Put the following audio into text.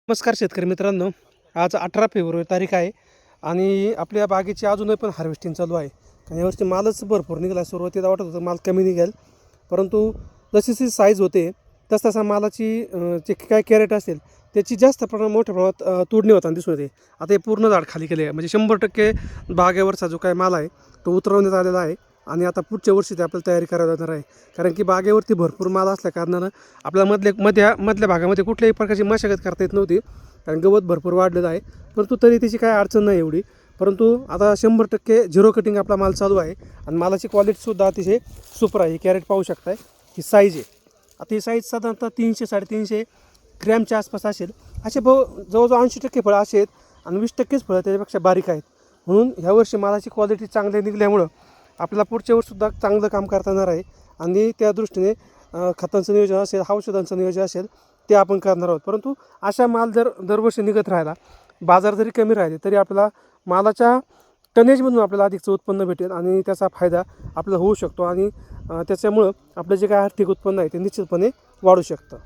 नमस्कार शेतकरी मित्रांनो. आज 18 फेब्रुवारी तारीख आहे आणि आपल्या बागेची अजूनही पण हार्वेस्टिंग चालू आहे. आणि यावर्षी मालच भरपूर निघाला. सुरुवातीला वाटत होतं माल कमी निघेल, परंतु जशी साईज होते तसा मालाची जे काय कॅरेट असेल त्याची जास्त मोठ्या प्रमाणात तोडणी होताना दिसून येते. आता हे पूर्ण झाड खाली केले आहे, म्हणजे 100% बागेवरचा जो काय माल आहे तो उतरवण्यात आलेला आहे. आणि आता पुढच्या वर्षी ते आपल्याला तयारी करावी लागणार आहे, कारण की बागेवरती भरपूर माल असल्या कारणानं आपल्या मधल्या भागामध्ये कुठल्याही प्रकारची मशागत करता येत नव्हती, कारण गवत भरपूर वाढलेलं आहे. परंतु तरी त्याची काय अडचण नाही एवढी. परंतु आता 100% झिरो कटिंग आपला माल चालू आहे आणि मालाची क्वालिटीसुद्धा अतिशय सुपर आहे. ही कॅरेट पाहू शकताय, ही साईज आहे. आता ही साईज साधारणतः 300-350 ग्रॅमच्या आसपास असेल. असे जवळजवळ 80% फळं असे आहेत आणि 20%च फळं त्याच्यापेक्षा बारीक आहेत. म्हणून ह्या वर्षी मालाची क्वालिटी चांगली निघाल्यामुळं आपल्याला पुढच्या वर्षीसुद्धा चांगलं काम करता येणार आहे. आणि त्या दृष्टीने खतांचं नियोजन असेल, औषधांचं नियोजन असेल ते आपण करणार आहोत. परंतु अशा माल जर दरवर्षी निघत राहिला, बाजार जरी कमी राहिले तरी आपल्याला मालाच्या टनेजमधून आपल्याला अधिकचं उत्पन्न भेटेल आणि त्याचा फायदा आपल्याला होऊ शकतो. आणि त्याच्यामुळं आपलं जे काय आर्थिक उत्पन्न आहे ते निश्चितपणे वाढू शकतं.